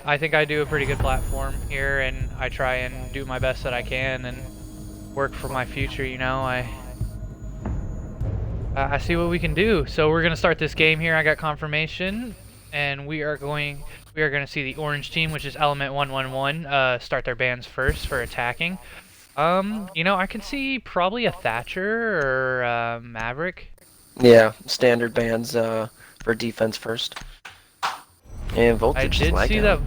I think I do a pretty good platform here, and I try and do my best that I can and work for my future. You know, I see what we can do. So we're gonna start this game here. I got confirmation, and we are gonna see the orange team, which is Element 111, start their bands first for attacking. You know, I can see probably a Thatcher or Maverick. Yeah, standard bans for defense first. And voltage is lagging out.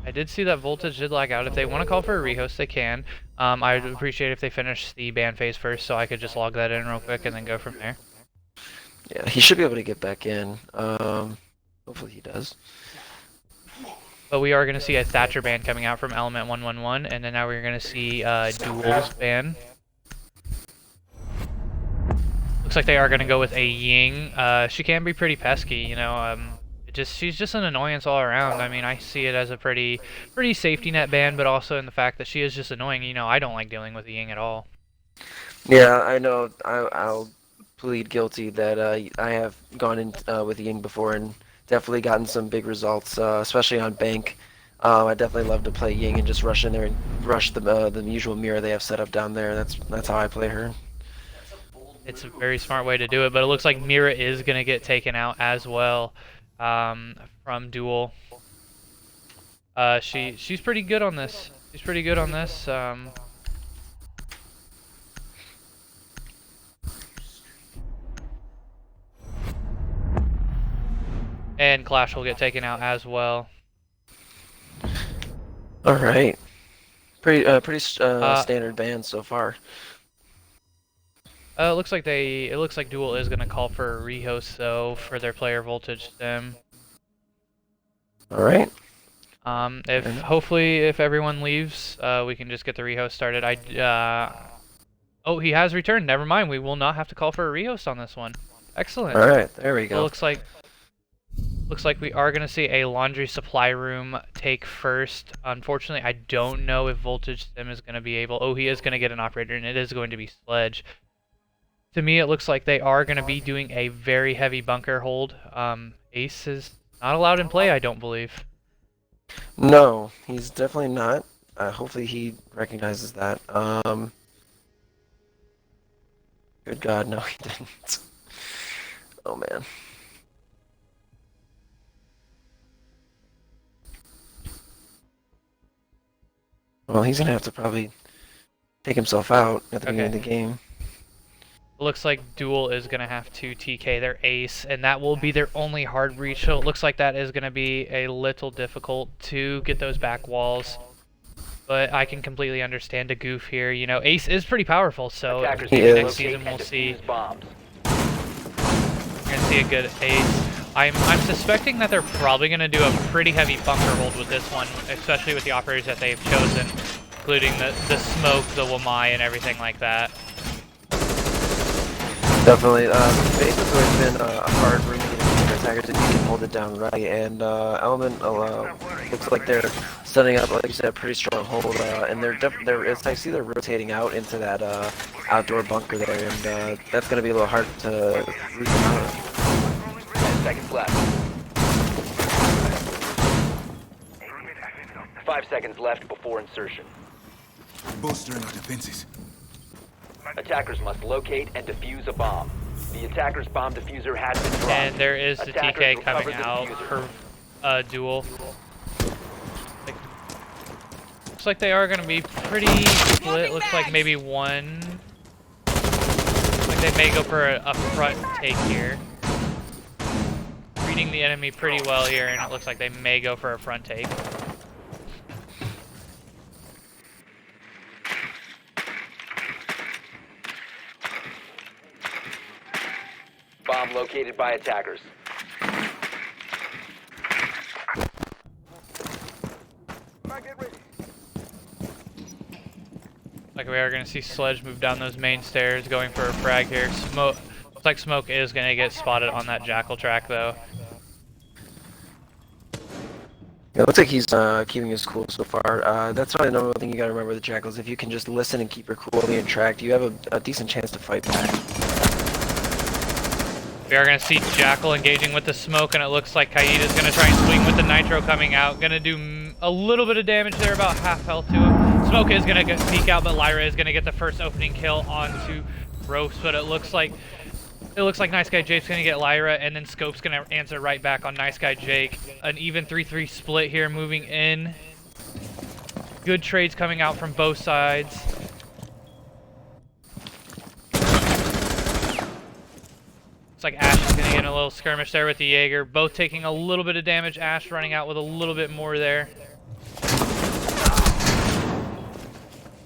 I did see that voltage did lag out. If they want to call for a rehost, they can. I'd appreciate if they finish the ban phase first, so I could just log that in real quick and then go from there. Yeah, he should be able to get back in. Hopefully he does. But we are going to see a Thatcher ban coming out from Element 111, and then now we're going to see Duel's ban. Looks like they are going to go with a Ying. She can be pretty pesky, you know. She's just an annoyance all around. I mean, I see it as a pretty safety net ban, but also in the fact that she is just annoying. You know, I don't like dealing with the Ying at all. Yeah, I know. I'll plead guilty that I have gone in with Ying before and definitely gotten some big results, especially on bank. I definitely love to play Ying and just rush in there and rush the usual mirror they have set up down there. That's how I play her. It's a very smart way to do it, but it looks like Mira is going to get taken out as well. From Duel. She's pretty good on this. She's pretty good on this. And Clash will get taken out as well. All right. Pretty standard ban so far. It looks like Duel is gonna call for a rehost though for their player voltage sim. All right. Hopefully if everyone leaves, we can just get the rehost started. Oh, he has returned. Never mind. We will not have to call for a rehost on this one. Excellent. All right, there we go. Well, looks like we are gonna see a laundry supply room take first. Unfortunately, I don't know if voltage sim is gonna be able. Oh, he is gonna get an operator, and it is going to be Sledge. To me, it looks like they are going to be doing a very heavy bunker hold. Ace is not allowed in play, I don't believe. No, he's definitely not. Hopefully he recognizes that. Good God, no he didn't. Oh man. Well, he's gonna have to probably take himself out at the beginning of the game. Looks like Duel is going to have to TK their ace, and that will be their only hard reach, so it looks like that is going to be a little difficult to get those back walls. But I can completely understand a goof here. You know, ace is pretty powerful, so next season we'll see. You're going to see a good ace. I'm suspecting that they're probably going to do a pretty heavy bunker hold with this one, especially with the operators that they've chosen, including the smoke, the Wamai, and everything like that. Definitely. Base has always been a hard room for attackers if you can hold it down right, and Element looks like they're setting up, like you said, a pretty strong hold, and I see they're rotating out into that outdoor bunker there, and that's going to be a little hard to root them out. 10 seconds left. 5 seconds left before insertion. Bolstering our defenses. Attackers must locate and defuse a bomb. The attacker's bomb diffuser has been dropped. And there is the TK coming out for Duel. Looks like they are going to be pretty split. Looks like maybe one. Looks like they may go for a front take here. Reading the enemy pretty well here, and it looks like they may go for a front take. Bomb located by attackers. Like we are going to see Sledge move down those main stairs, going for a frag here. Smoke, looks like Smoke is going to get spotted on that Jackal track though. Yeah, it looks like he's keeping his cool so far. That's probably another thing you gotta remember with the Jackals. If you can just listen and keep your cool while being tracked, you have a decent chance to fight back. We are going to see Jackal engaging with the smoke, and it looks like Kaita's going to try and swing with the nitro coming out. Going to do a little bit of damage there, about half health to him. Smoke is going to peek out, but Lyra is going to get the first opening kill onto Ropes, but it looks like Nice Guy Jake's going to get Lyra, and then Scope's going to answer right back on Nice Guy Jake. An even 3-3 split here moving in. Good trades coming out from both sides. Looks like Ash is going to get in a little skirmish there with the Jaeger. Both taking a little bit of damage. Ash running out with a little bit more there.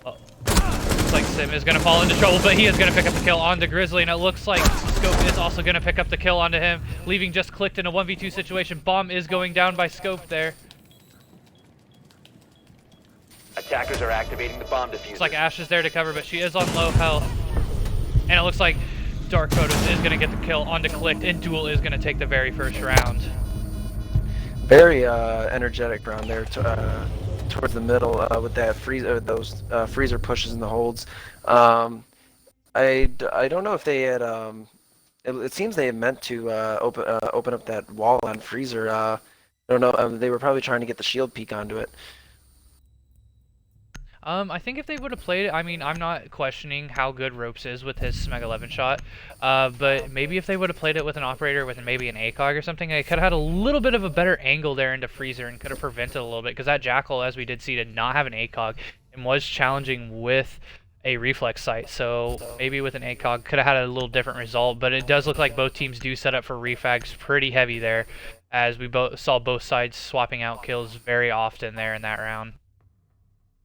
Looks like Sim is going to fall into trouble, but he is going to pick up the kill onto Grizzly, and it looks like Scope is also going to pick up the kill onto him, leaving just Clicked in a 1v2 situation. Bomb is going down by Scope there. Attackers are activating the bomb diffuser. Looks like Ash is there to cover, but she is on low health. And it looks like Dark Photos is going to get the kill onto Clicked, and Duel is going to take the very first round. Very energetic round there towards the middle with that those freezer pushes and the holds. I don't know if they had. It seems they had meant to open up that wall on freezer. I don't know. They were probably trying to get the shield peek onto it. I think if they would have played it, I mean, I'm not questioning how good Ropes is with his Smeg 11 shot, but maybe if they would have played it with an operator with maybe an ACOG or something, they could have had a little bit of a better angle there into Freezer and could have prevented a little bit, because that Jackal, as we did see, did not have an ACOG and was challenging with a reflex sight, so maybe with an ACOG could have had a little different result, but it does look like both teams do set up for refags pretty heavy there, as we saw both sides swapping out kills very often there in that round.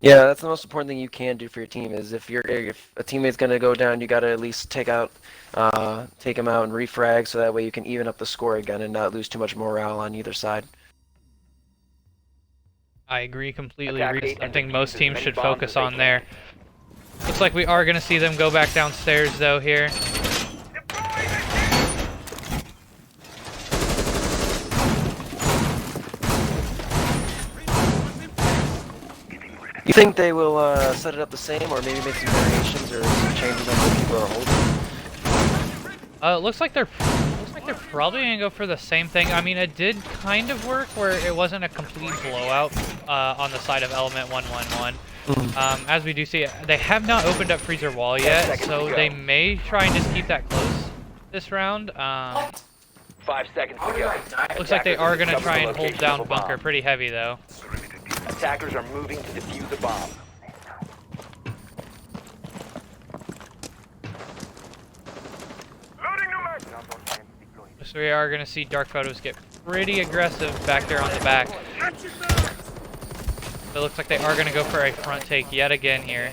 Yeah, that's the most important thing you can do for your team. Is if a teammate's gonna go down, you gotta at least take him out and refrag, so that way you can even up the score again and not lose too much morale on either side. I agree completely. Something most teams should focus on there. Looks like we are gonna see them go back downstairs though here. You think they will set it up the same, or maybe make some variations or some changes on what people are holding? Looks like they're probably gonna go for the same thing. I mean, it did kind of work where it wasn't a complete blowout on the side of Element 111. As we do see, they have not opened up Freezer Wall yet, so they may try and just keep that close this round. 5 seconds to go. Looks like they are gonna try and hold down Bunker pretty heavy though. Attackers are moving to defuse a bomb. So we are going to see Dark Photos get pretty aggressive back there on the back. It looks like they are going to go for a front take yet again here.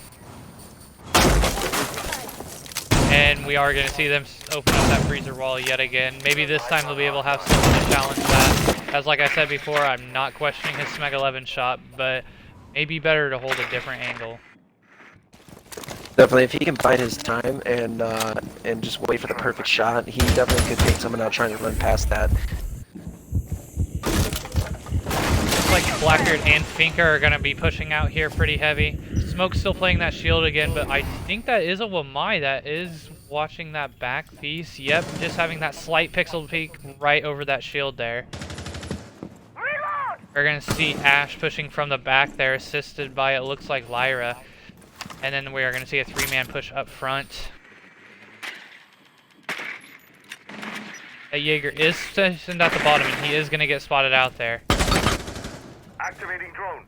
And we are going to see them open up that freezer wall yet again. Maybe this time they'll be able to have something to challenge that. As like I said before, I'm not questioning his Smeg 11 shot, but maybe better to hold a different angle. Definitely, if he can bide his time and just wait for the perfect shot, he definitely could take someone out trying to run past that. Looks like Blackbeard and Finka are going to be pushing out here pretty heavy. Smoke's still playing that shield again, but I think that is a Wamai that is watching that back piece. Yep, just having that slight pixel peek right over that shield there. We're going to see Ash pushing from the back there, assisted by, it looks like, Lyra. And then we are going to see a 3-man push up front. A Jaeger is stationed at the bottom, and he is going to get spotted out there. Activating drone.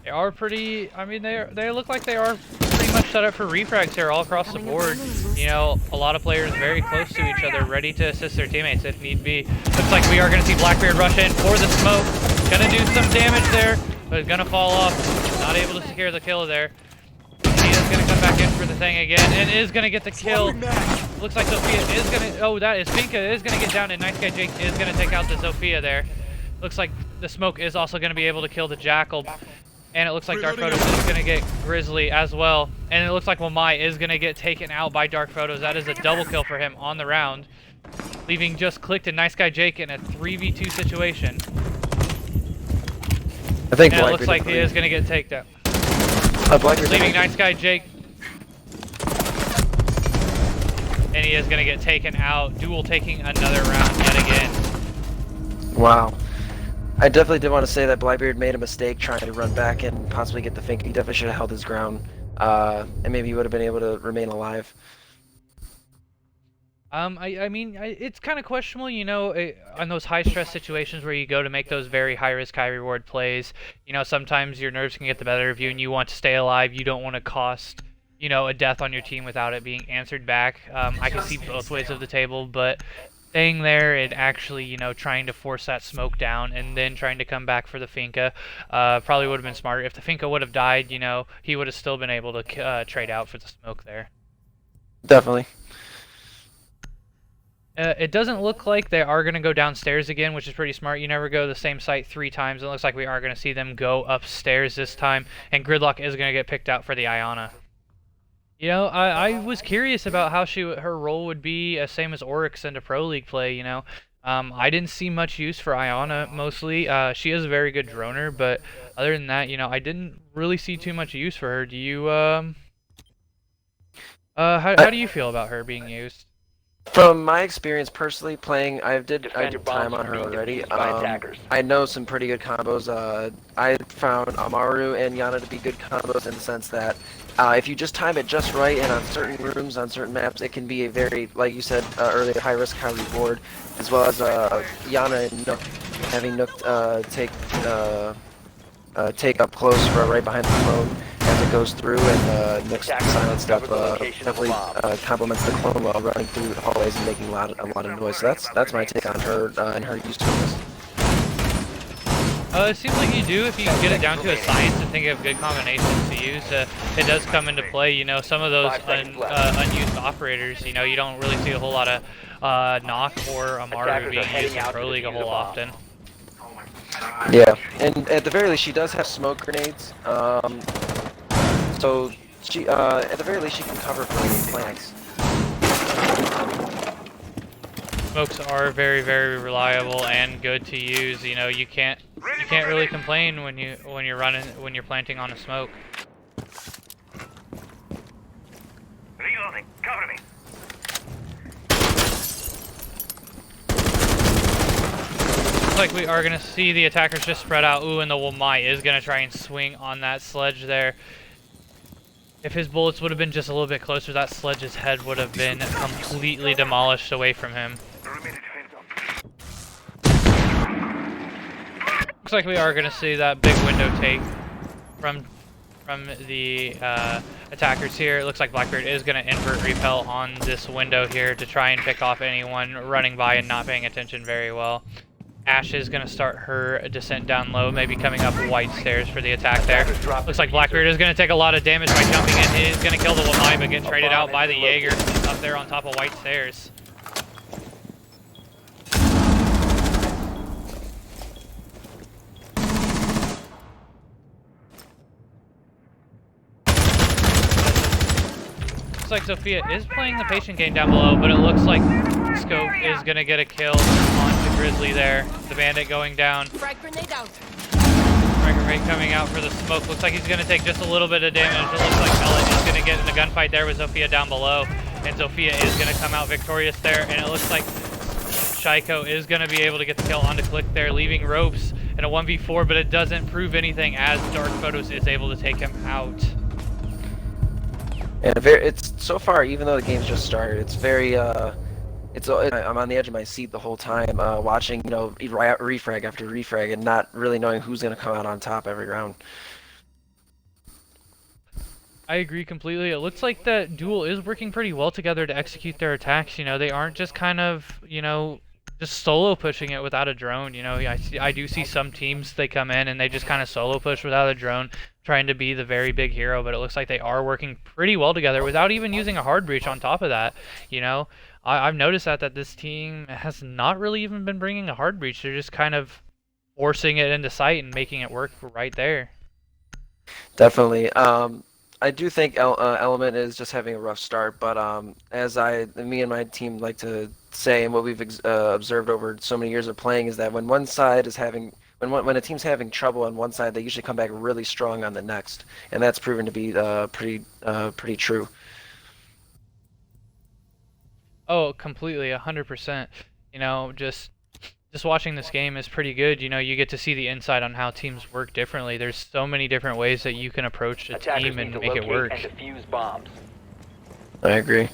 They are pretty, I mean, they look like they are pretty much set up for refrags here all across the board. You know, a lot of players very close to each other, ready to assist their teammates if need be. Looks like we are going to see Blackbeard rush in for the smoke. Gonna do some damage there, but it's gonna fall off. Not able to secure the kill there. He is gonna come back in for the thing again, and is gonna get the kill. Looks like Sophia is gonna, oh, that is Finka is gonna get down, and Nice Guy Jake is gonna take out the Sophia there. Looks like the smoke is also gonna be able to kill the Jackal. And it looks like Dark Photos is going to get Grizzly as well. And it looks like Wamai is going to get taken out by Dark Photos. That is a double kill for him on the round. Leaving just Clicked and Nice Guy Jake in a 3v2 situation. I think and it looks like he is going to get taken out. Leaving Nice Guy Jake. and he is going to get taken out. Duel taking another round yet again. Wow. I definitely did want to say that Blackbeard made a mistake trying to run back and possibly get the Fink. He definitely should have held his ground, and maybe he would have been able to remain alive. I mean, it's kind of questionable, you know, on those high-stress situations where you go to make those very high-risk, high-reward plays. You know, sometimes your nerves can get the better of you, and you want to stay alive. You don't want to cost, you know, a death on your team without it being answered back. I can see both ways of the table, but staying there and actually, you know, trying to force that smoke down and then trying to come back for the Finka probably would have been smarter. If the Finka would have died, you know, he would have still been able to trade out for the smoke there. Definitely. It doesn't look like they are going to go downstairs again, which is pretty smart. You never go to the same site 3 times. It looks like we are going to see them go upstairs this time, and Gridlock is going to get picked out for the Iana. You know, I was curious about how her role would be, same as Oryx into Pro League play, you know. I didn't see much use for Iana, mostly. She is a very good droner, but other than that, you know, I didn't really see too much use for her. Do you, how do you feel about her being used? From my experience personally playing, I did Defend your time bombs on her from being already. defused by attackers. I know some pretty good combos. I found Amaru and Yana to be good combos in the sense that if you just time it just right and on certain rooms, on certain maps, it can be a very, like you said earlier, high risk, high reward, as well as Yana and Nook having Nook take up close right behind the clone as it goes through, and Nook's silence stuff definitely complements the clone while running through the hallways and making a lot of noise. So that's my take on her and her use to this. It seems like you do if you can get it down to a science and think of good combinations to use. It does come into play, you know, some of those unused operators, you know, you don't really see a whole lot of Knock or Amaru being used in Pro League a whole often. Yeah, and at the very least, she does have smoke grenades. So she, at the very least, she can cover for any plants. Smokes are very, very reliable and good to use. You know, you can't really complain when you're planting on a smoke. Reloading. Cover me. Looks like we are going to see the attackers just spread out. Ooh, and the Wamai is going to try and swing on that sledge there. If his bullets would have been just a little bit closer, that sledge's head would have been completely demolished away from him. Looks like we are going to see that big window take from the attackers here. It looks like Blackbeard is going to invert repel on this window here to try and pick off anyone running by and not paying attention very well. Ash is going to start her descent down low, maybe coming up white stairs for the attack there. Looks like Blackbeard is going to take a lot of damage by jumping in. He is going to kill the Wamai, but get traded out by the Jaeger up there on top of white stairs. Looks like Sophia is playing the patient game down below, but it looks like Scope is going to get a kill on the Grizzly there. The Bandit going down. Frag grenade out. Frag grenade coming out for the smoke. Looks like he's going to take just a little bit of damage. It looks like Pellet is going to get in the gunfight there with Sophia down below. And Sophia is going to come out victorious there. And it looks like Shaiko is going to be able to get the kill onto Click there, leaving Ropes in a 1v4, but it doesn't prove anything as Dark Photos is able to take him out. And it's so far, even though the game's just started, it's very I'm on the edge of my seat the whole time, watching, you know, refrag after refrag and not really knowing who's going to come out on top every round. I agree completely. It looks like that Duel is working pretty well together to execute their attacks. You know, they aren't just kind of, you know, just solo pushing it without a drone. You know, I do see some teams, they come in and they just kind of solo push without a drone, trying to be the very big hero, but it looks like they are working pretty well together without even using a hard breach on top of that. You know, I've noticed that this team has not really even been bringing a hard breach. They're just kind of forcing it into sight and making it work right there. Definitely. I do think Element is just having a rough start, but as me and my team like to say, and what we've observed over so many years of playing, is that when one side is when a team's having trouble on one side, they usually come back really strong on the next, and that's proven to be pretty true. Oh, completely, 100%. You know, just watching this game is pretty good. You know, you get to see the insight on how teams work differently. There's so many different ways that you can approach a Attackers team need and to make it locate work. and defuse bombs. I agree.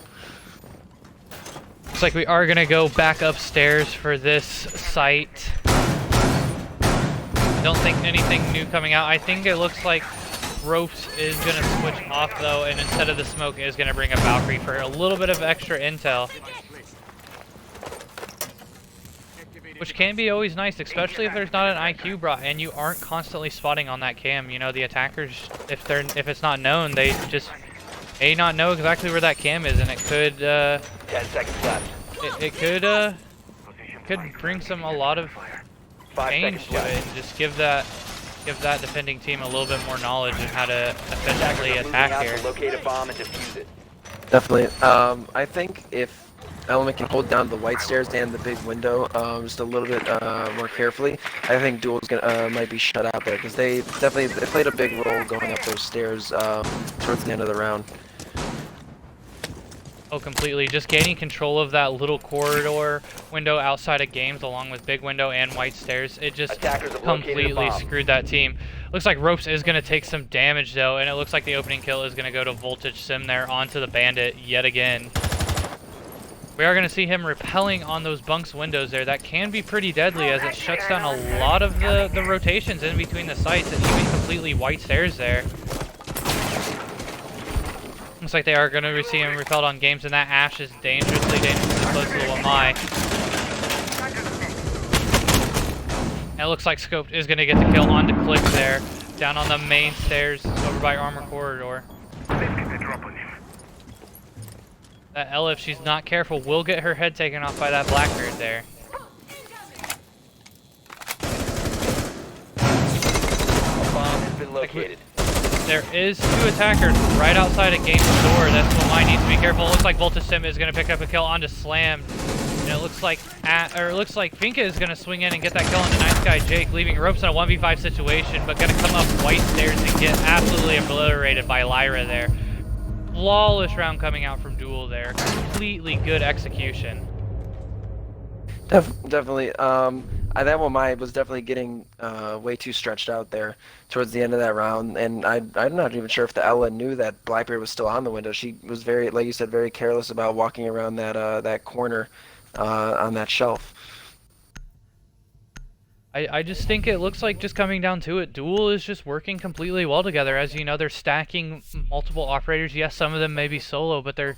Looks like we are gonna go back upstairs for this site. Don't think anything new coming out. I think it looks like Ropes is gonna switch off though, and instead of the smoke is gonna bring a Valkyrie for a little bit of extra intel. Which can be always nice, especially if there's not an IQ brought and you aren't constantly spotting on that cam. You know, the attackers, if it's not known, they just may not know exactly where that cam is, and it could 10 seconds left. it could bring a lot of 5 change seconds to it, left. and just give that defending team a little bit more knowledge on how to efficiently Attackers are moving out attack to here. locate a bomb and defuse it. Definitely. I think if Element can hold down the white stairs and the big window just a little bit more carefully, I think Duel's gonna might be shut out there because they played a big role going up those stairs towards the end of the round. Oh, completely. Just gaining control of that little corridor window outside of games, along with big window and white stairs, it just Attackers have located a completely bomb. screwed that team. Looks like Ropes is going to take some damage though, and it looks like the opening kill is going to go to Voltage Sim there onto the Bandit yet again. We are going to see him repelling on those bunks windows there. That can be pretty deadly as it shuts down a lot of the rotations in between the sites and even completely white stairs there. Looks like they are going to see him repelled on games, and that Ash is dangerously close to the Wamai. And it looks like Scoped is going to get the kill onto Click there, down on the main stairs over by Armor Corridor. Let's get the drop on him. That Ella, if she's not careful, will get her head taken off by that Blackbeard there. A bomb has been located. There is 2 attackers right outside of Game's door. That's what I need to be careful. It looks like Voltage Sim is going to pick up a kill onto Slam. And it looks like Finka is going to swing in and get that kill on the Nice Guy Jake, leaving Ropes in a 1v5 situation, but going to come up white stairs and get absolutely obliterated by Lyra there. Flawless round coming out from Duel there. Completely good execution. Definitely. That Wamai was definitely getting way too stretched out there towards the end of that round, and I'm not even sure if the Ella knew that Blackbeard was still on the window. She was very, like you said, very careless about walking around that corner on that shelf. I just think it looks like, just coming down to it, Duel is just working completely well together. As you know, they're stacking multiple operators. Yes, some of them may be solo, but they're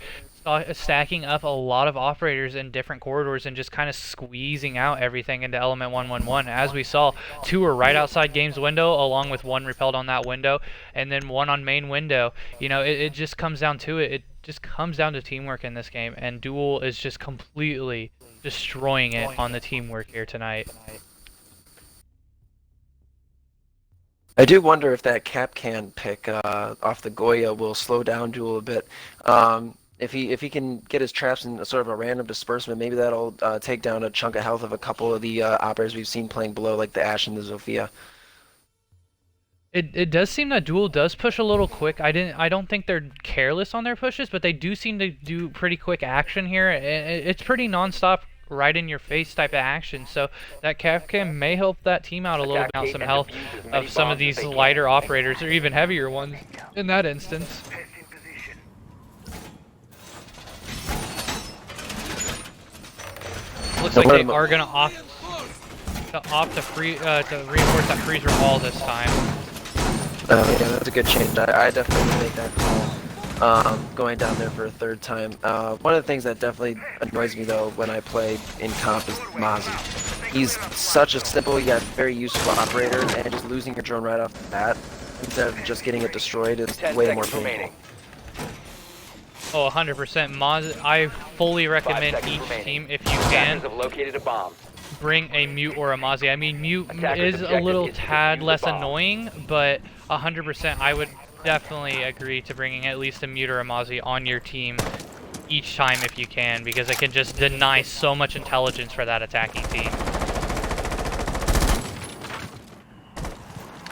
stacking up a lot of operators in different corridors and just kind of squeezing out everything into Element 111. As we saw, 2 were right outside Game's window, along with 1 repelled on that window, and then 1 on main window. You know, it just comes down to it. It just comes down to teamwork in this game, and Duel is just completely destroying it on the teamwork here tonight. I do wonder if that cap can pick off the Goya will slow down Duel a bit. If he can get his traps in sort of a random disbursement, maybe that'll take down a chunk of health of a couple of the operators we've seen playing below, like the Ash and the Zofia. It does seem that Duel does push a little quick. I don't think they're careless on their pushes, but they do seem to do pretty quick action here. It's pretty non-stop, right in your face type of action. So that Capcam may help that team out a little bit on some health of some of these lighter operators or even heavier ones in that instance. Test in position. Looks like they are gonna opt to reinforce that freezer wall this time. Yeah, that's a good change. I definitely would make that call. Going down there for a 3rd time. One of the things that definitely annoys me though when I play in comp is Mozzie. He's such a simple yet very useful operator, and just losing your drone right off the bat instead of just getting it destroyed is 10 way more seconds painful. remaining. Oh, 100%. I fully 5 recommend seconds each remaining. team, if you Attackers can, have located a bomb. bring a Mute or a Mozzie. I mean, Mute Attacker's is a objective little is to tad defuse the less bomb. annoying, but 100% I would definitely agree to bringing at least a Mute or a Mozzie on your team each time if you can, because it can just deny so much intelligence for that attacking team.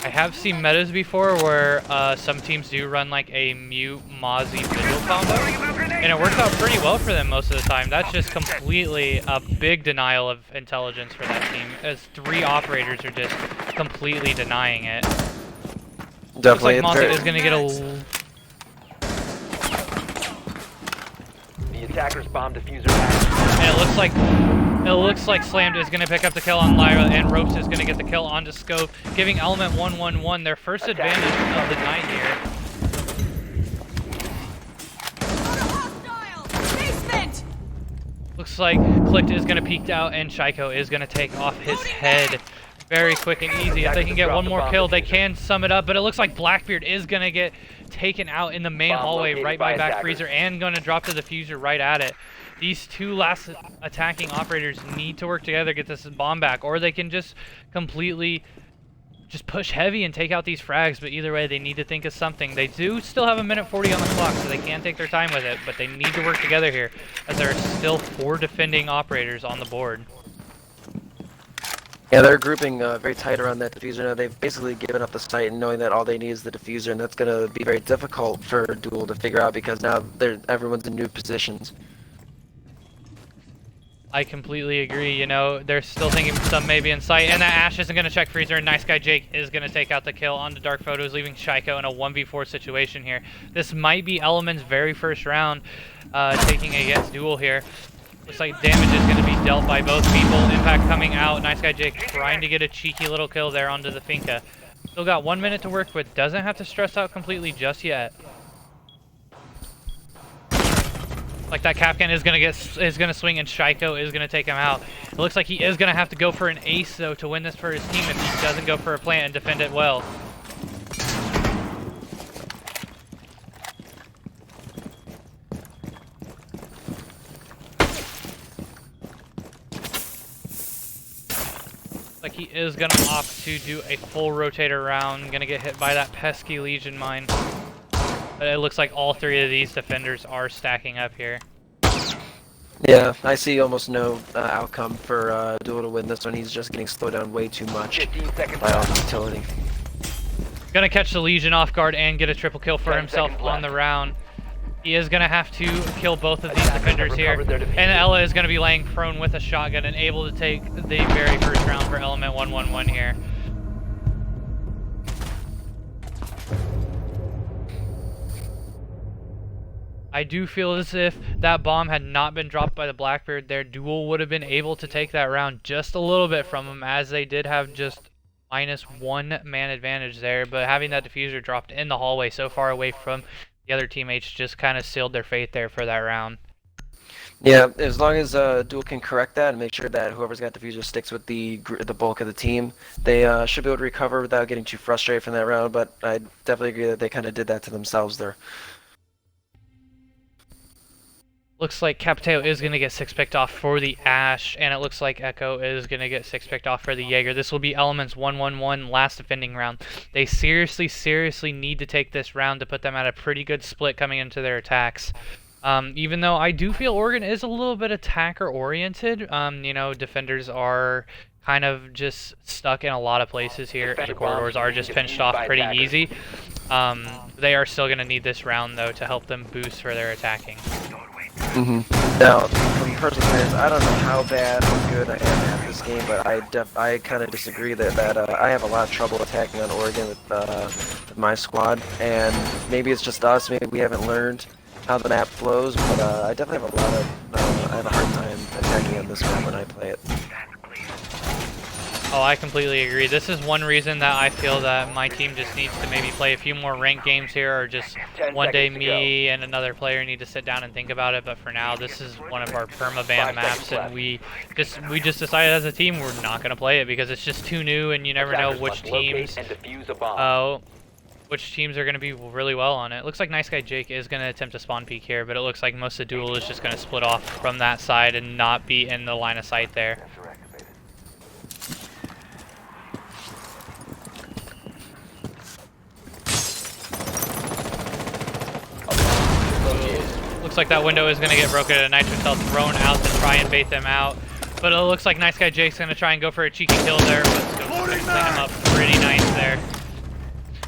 I have seen metas before where some teams do run like a Mute Mozzie Vigil combo. And it works out pretty well for them most of the time. That's just completely a big denial of intelligence for that team, as 3 operators are just completely denying it. Definitely. Looks like Monza is going to get a... The attacker's bomb diffuser active. And it looks like Slammed is going to pick up the kill on Lyra, and Ropes is going to get the kill onto Scope, giving Element 111 their first advantage of the night here. Looks like Clicked is going to peek out, and Shiko is going to take off his head very quick and easy. If they can get one more kill, they can sum it up, but it looks like Blackbeard is going to get taken out in the main hallway right by Back Freezer, and going to drop the diffuser right at it. These 2 last attacking operators need to work together to get this bomb back, or they can just completely just push heavy and take out these frags, but either way, they need to think of something. They do still have 1:40 on the clock, so they can take their time with it, but they need to work together here, as there are still 4 defending operators on the board. Yeah, they're grouping very tight around that diffuser now. They've basically given up the site and knowing that all they need is the diffuser, and that's going to be very difficult for Duel to figure out because now everyone's in new positions. I completely agree, you know, they're still thinking some may be in sight, and that Ash isn't going to check Freezer, and Nice Guy Jake is going to take out the kill onto Dark Photos, leaving Shiko in a 1v4 situation here. This might be Element's very first round taking against Duel here. Looks like damage is going to be dealt by both people. Impact coming out, Nice Guy Jake trying to get a cheeky little kill there onto the Finka. Still got 1 minute to work with, doesn't have to stress out completely just yet. Like that Kapkan is gonna swing, and Shiko is gonna take him out. It looks like he is gonna have to go for an ace though to win this for his team if he doesn't go for a plant and defend it well. Like he is gonna opt to do a full rotator round, gonna get hit by that pesky Legion mine. But it looks like all 3 of these defenders are stacking up here. Yeah, I see almost no outcome for Duel to win this one. He's just getting slowed down way too much 15 seconds by all left. the utility. Gonna catch the Legion off guard and get a triple kill for 10 himself seconds on left. the round. He is gonna have to kill both of these defenders here. recovered their And Ella is gonna be laying prone with a shotgun and able to take the very first round for Element 111 here. I do feel as if that bomb had not been dropped by the Blackbeard, their Duel would have been able to take that round just a little bit from them, as they did have just -1 man advantage there, but having that diffuser dropped in the hallway so far away from the other teammates just kind of sealed their fate there for that round. Yeah, as long as Duel can correct that and make sure that whoever's got diffuser sticks with the bulk of the team, they should be able to recover without getting too frustrated from that round, but I definitely agree that they kind of did that to themselves there. Looks like Capiteo is going to get 6 picked off for the Ash, and it looks like Echo is going to get 6 picked off for the Jaeger. This will be Element's 1-1-1 last defending round. They seriously need to take this round to put them at a pretty good split coming into their attacks. Even though I do feel Oregon is a little bit attacker-oriented, you know, defenders are kind of just stuck in a lot of places here. The corridors are just pinched off pretty easy. They are still going to need this round, though, to help them boost for their attacking. Now, from personal experience, I don't know how bad or good I am at this game, but I kind of disagree that I have a lot of trouble attacking on Oregon with my squad, and maybe it's just us, maybe we haven't learned how the map flows, but I definitely have a lot of, I have a hard time attacking on this map when I play it. Oh, I completely agree. This is one reason that I feel that my team just needs to maybe play a few more ranked games here, or just one day me and another player need to sit down and think about it. But for now, this is one of our permaban maps, and we just decided as a team we're not going to play it because it's just too new, and you never know which teams are going to be really well on it. Looks like Nice Guy Jake is going to attempt a spawn peek here, but it looks like most of the Duel is just going to split off from that side and not be in the line of sight there. Looks like that window is going to get broken and a Nitro Cell thrown out to try and bait them out. But it looks like Nice Guy Jake's going to try and go for a cheeky kill there, but Scope's going to clean him up pretty nice there.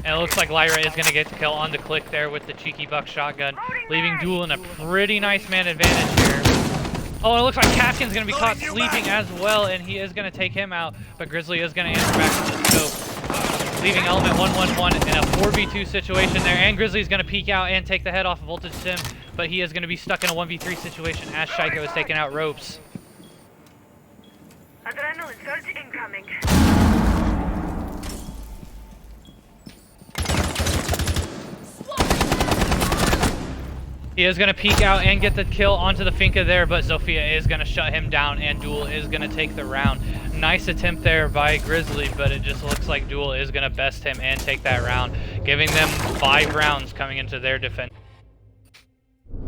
And it looks like Lyra is going to get the kill on the click there with the cheeky buck shotgun, leaving Duel in a pretty nice man advantage here. Oh, and it looks like Captain's going to be caught sleeping as well, and he is going to take him out, but Grizzly is going to answer back to the scope, leaving Element 111 in a 4v2 situation there, and Grizzly's going to peek out and take the head off of Voltage Sim, but he is going to be stuck in a 1v3 situation as Shaiko is taking out Ropes. Adrenaline surge incoming. He is going to peek out and get the kill onto the Finka there, but Zofia is going to shut him down, and Duel is going to take the round. Nice attempt there by Grizzly, but it just looks like Duel is going to best him and take that round, giving them 5 rounds coming into their defense.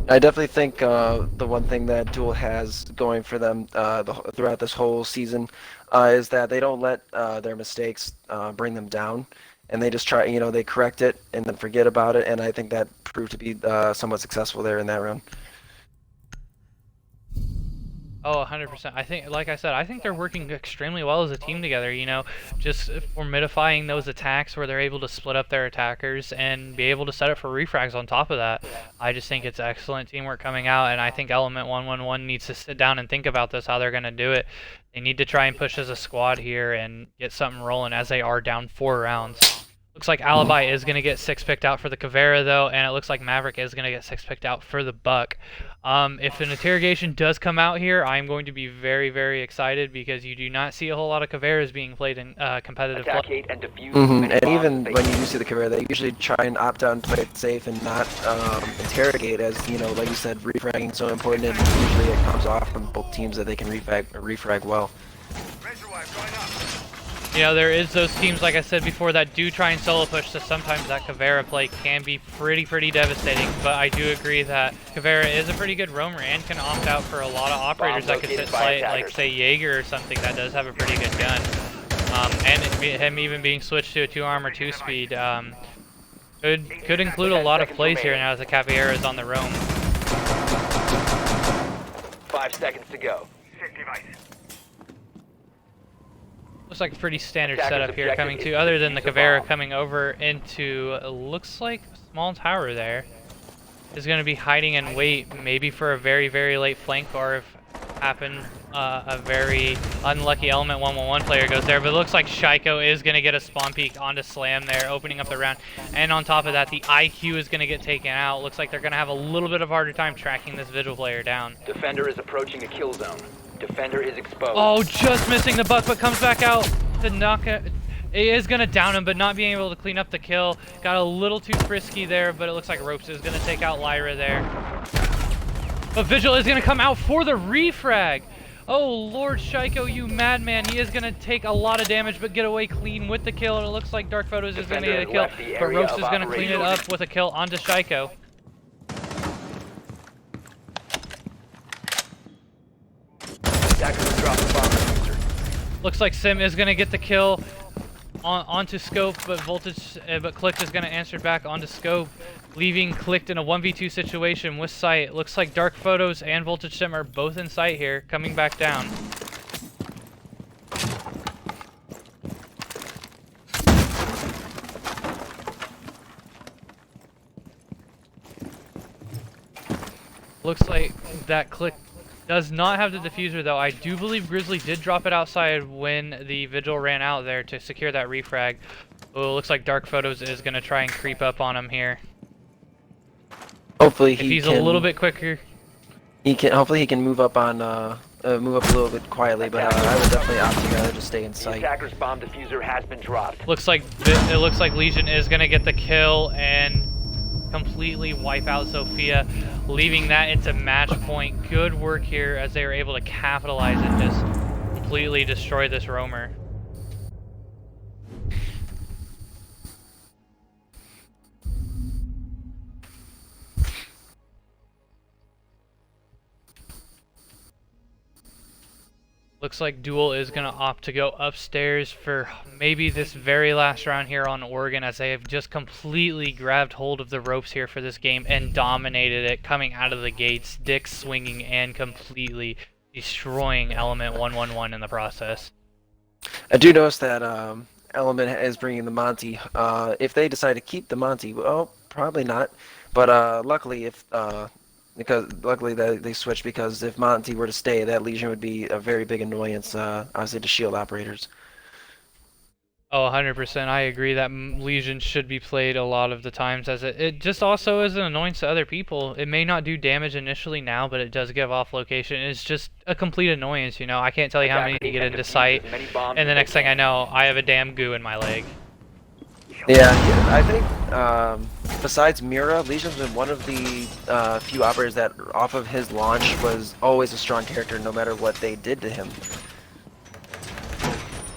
I definitely think the one thing that Duel has going for them throughout this whole season is that they don't let their mistakes bring them down. And they just try, they correct it and then forget about it, and I think that proved to be somewhat successful there in that round. Oh, 100%. I think, like I said, I think they're working extremely well as a team together, just formidifying those attacks where they're able to split up their attackers and be able to set up for refrags on top of that. I just think it's excellent teamwork coming out, and I think Element 111 needs to sit down and think about this, how they're going to do it. They need to try and push as a squad here and get something rolling as they are down 4 rounds. Looks like Alibi is going to get 6 picked out for the Caveira though, and it looks like Maverick is going to get 6 picked out for the Buck. If an interrogation does come out here, I'm going to be very, very excited because you do not see a whole lot of Caveiras being played in competitive play. And defuse And even when you do see the Caveira, they usually try and opt out and play it safe and not interrogate, as like you said, refragging is so important, and usually it comes off from both teams that they can refrag well. There is those teams, like I said before, that do try and solo push, so sometimes that Caveira play can be pretty devastating, but I do agree that Caveira is a pretty good roamer and can opt out for a lot of operators that could sit slight, like say Jaeger or something that does have a pretty good gun. And him even being switched to a 2-arm or 2-speed could include a lot of plays here now as the Caveira is on the roam. 5 seconds to go. Looks like a pretty standard setup here coming to, other than the Caveira coming over into, looks like a small tower there. Is going to be hiding in wait, maybe for a very late flank, or if a very unlucky Element 111 player goes there. But it looks like Shaiko is going to get a spawn peek onto Slam there, opening up the round. And on top of that, the IQ is going to get taken out. Looks like they're going to have a little bit of a harder time tracking this Vigil player down. Defender is approaching a kill zone. Defender is exposed. Oh, just missing the Buck, but comes back out to knock it. It is going to down him, but not being able to clean up the kill. Got a little too frisky there, but it looks like Ropes is going to take out Lyra there. But Vigil is going to come out for the refrag. Oh, Lord Shaiko, you madman. He is going to take a lot of damage, but get away clean with the kill. And it looks like Dark Photos is going to get a kill, but Ropes is going to clean it up with a kill onto Shaiko. Looks like Sim is going to get the kill onto Scope, but Clicked is going to answer back onto Scope, leaving Clicked in a 1v2 situation with sight. Looks like Dark Photos and Voltage Sim are both in sight here, coming back down. Looks like that Click does not have the diffuser though. I do believe Grizzly did drop it outside when the Vigil ran out there to secure that refrag. Oh, looks like Dark Photos is going to try and creep up on him here. Hopefully if he's a little bit quicker. Hopefully he can move up on move up a little bit quietly, but I would definitely opt to just stay in sight. The attacker's bomb diffuser has been dropped. It looks like Legion is going to get the kill and completely wipe out Sophia, leaving that into match point. Good work here as they were able to capitalize and just completely destroy this roamer. Looks like Duel is going to opt to go upstairs for maybe this very last round here on Oregon, as they have just completely grabbed hold of the ropes here for this game and dominated it coming out of the gates, dick swinging and completely destroying Element 111 in the process. I do notice that Element is bringing the Monty. If they decide to keep the Monty, well, probably not. But luckily, because luckily they switched, because if Monty were to stay, that Legion would be a very big annoyance, obviously to shield operators. Oh, 100%. I agree that Legion should be played a lot of the times, as it just also is an annoyance to other people. It may not do damage initially now, but it does give off location. It's just a complete annoyance, you know. I can't tell you how many get into sight, and the next thing I know, I have a damn goo in my leg. Yeah, I think besides Mira, Legion's been one of the few operators that, off of his launch, was always a strong character, no matter what they did to him.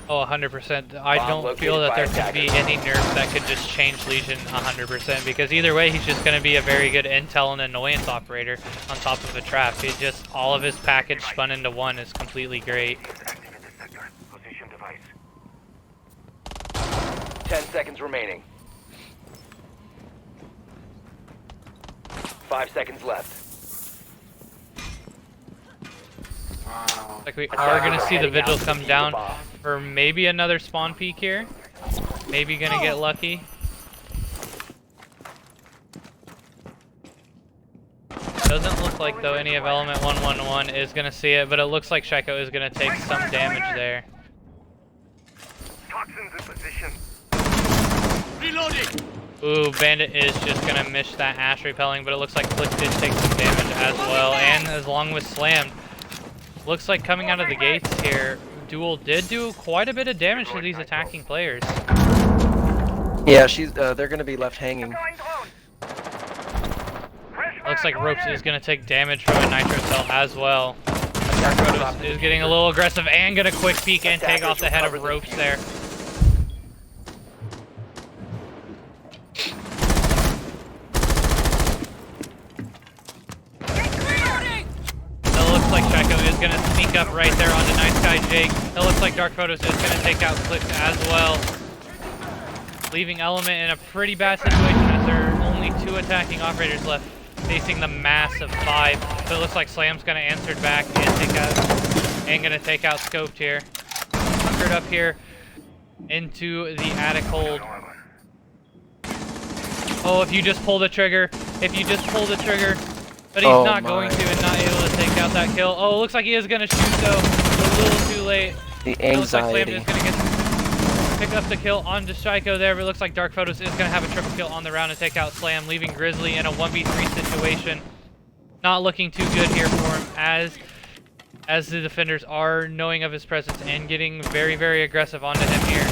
Oh, 100%. I don't feel that there could be any nerf that could just change Legion 100%, because either way, he's just going to be a very good intel and annoyance operator on top of a trap. He just, all of his package spun into one is completely great. 10 seconds remaining. 5 seconds left. Like, we are going to see the Vigil come down for maybe another spawn peek here. Maybe going to get lucky. Doesn't look like, though, any of Element 111 is going to see it, but it looks like Shaiko is going to take some damage there. Toxins in position. Reloading! Ooh, Bandit is just going to miss that Ash repelling, but it looks like Flick did take some damage as well, and as long with Slammed. Looks like coming out of the gates here, Duel did do quite a bit of damage to these attacking players. Yeah, they're going to be left hanging. Looks like Ropes is going to take damage from a Nitro Cell as well. Dark Photos is getting a little aggressive and going to quick peek and take off the head of Ropes there. Like Shaiko is going to sneak up right there onto Nice Guy Jake. It looks like Dark Photos is going to take out Click as well, leaving Element in a pretty bad situation as there are only 2 attacking operators left facing the mass of 5. So it looks like Slam's going to answer back and going to take out Scoped here. Hunkered up here into the attic hold. Oh, if you just pull the trigger, but he's not going to and not able to take out that kill. Oh, it looks like he is going to shoot, though. A little too late. The anxiety. It looks like Slam is going to pick up the kill onto Shaiko there, but it looks like Dark Photos is going to have a triple kill on the round to take out Slam, leaving Grizzly in a 1v3 situation. Not looking too good here for him, as the defenders are knowing of his presence and getting very, very aggressive onto him here.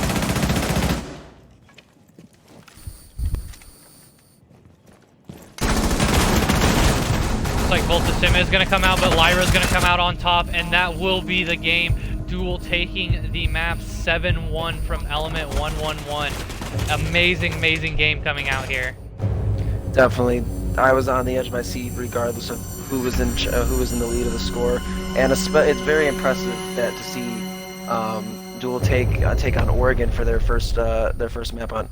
Looks like Volta Sim is going to come out, but Lyra's going to come out on top, and that will be the game. Duel taking the map 7-1 from Element 111. Amazing, amazing game coming out here. Definitely, I was on the edge of my seat regardless of who was in the lead of the score, and it's very impressive that to see Duel take on Oregon for their first map on.